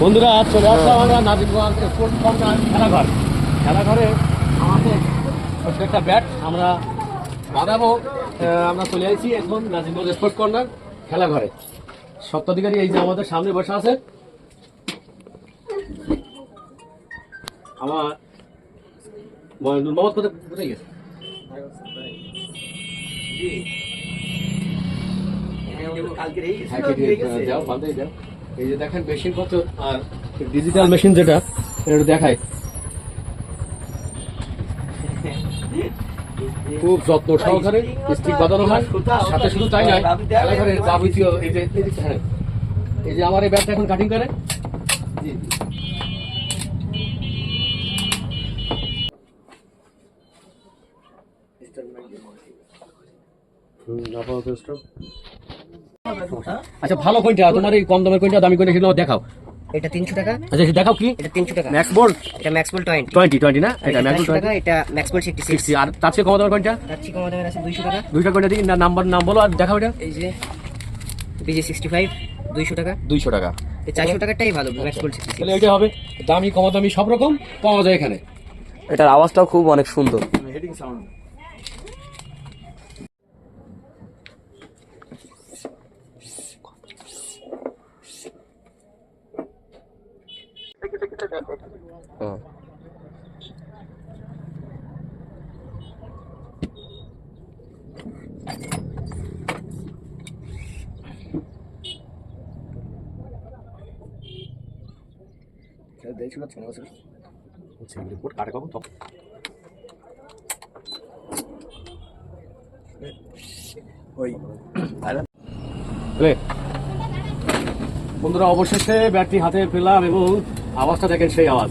বন্ধুরা চলে আসলাম আমরা নাজিরগঞ্জ স্পোর্টস কর্নার খেলাঘর। খেলাঘরে আমাদের একটা ব্যাট আমরা বাঁধাবো। আমরা চলে আসছি এখন নাজিরগঞ্জ স্পোর্টস কর্নার খেলাঘরে। স্বত্বাধিকারী এই যে আমাদের সামনে বসে আছে আমার মোহাম্মদ। কোথায় গেছে? যাও বান্ধে যাও। এই যে দেখেন মেশিন কত, আর ডিজিটাল মেশিন যেটা এটা দেখায় খুব যত্ন সহকারে স্টিক বাঁধানো হয়। সাথে শুধু তাই নয়, খেলাঘরের যাবতীয় এই যে আমার এই ব্যাটটা এখন কাটিং করে। আচ্ছা ভালো কোনটা তোমার, এই কম দামের কোনটা দামি কোনটা সেগুলো দেখাও। এটা 300 টাকা। আচ্ছা দেখাও কি? এটা 300 টাকা। Max bolt. এটা ম্যাক্স বোল্ট 20 না? এটা ম্যাক্স বোল্ট 20 এটা ম্যাক্স বোল্ট 66। আর তার চেয়ে কম দামের কোনটা? তার চেয়ে কম দামের আছে 200 টাকা। 200 কোনটা দিই না, নাম বলো আর দেখাও। এটা এই যে BJ 65 200 টাকা। 200 টাকা। এই 400 টাকাটাই ভালো ম্যাক্স বোল্ট 66। তাহলে এটা হবে দামি কম দামি সব রকম পাওয়া যায় এখানে। এটার আওয়াজটাও খুব অনেক সুন্দর। Heading sound. বন্ধুরা অবশেষে ব্যাটটি হাতে পেলাম এবং আওয়াজটা দেখেন সেই আওয়াজ।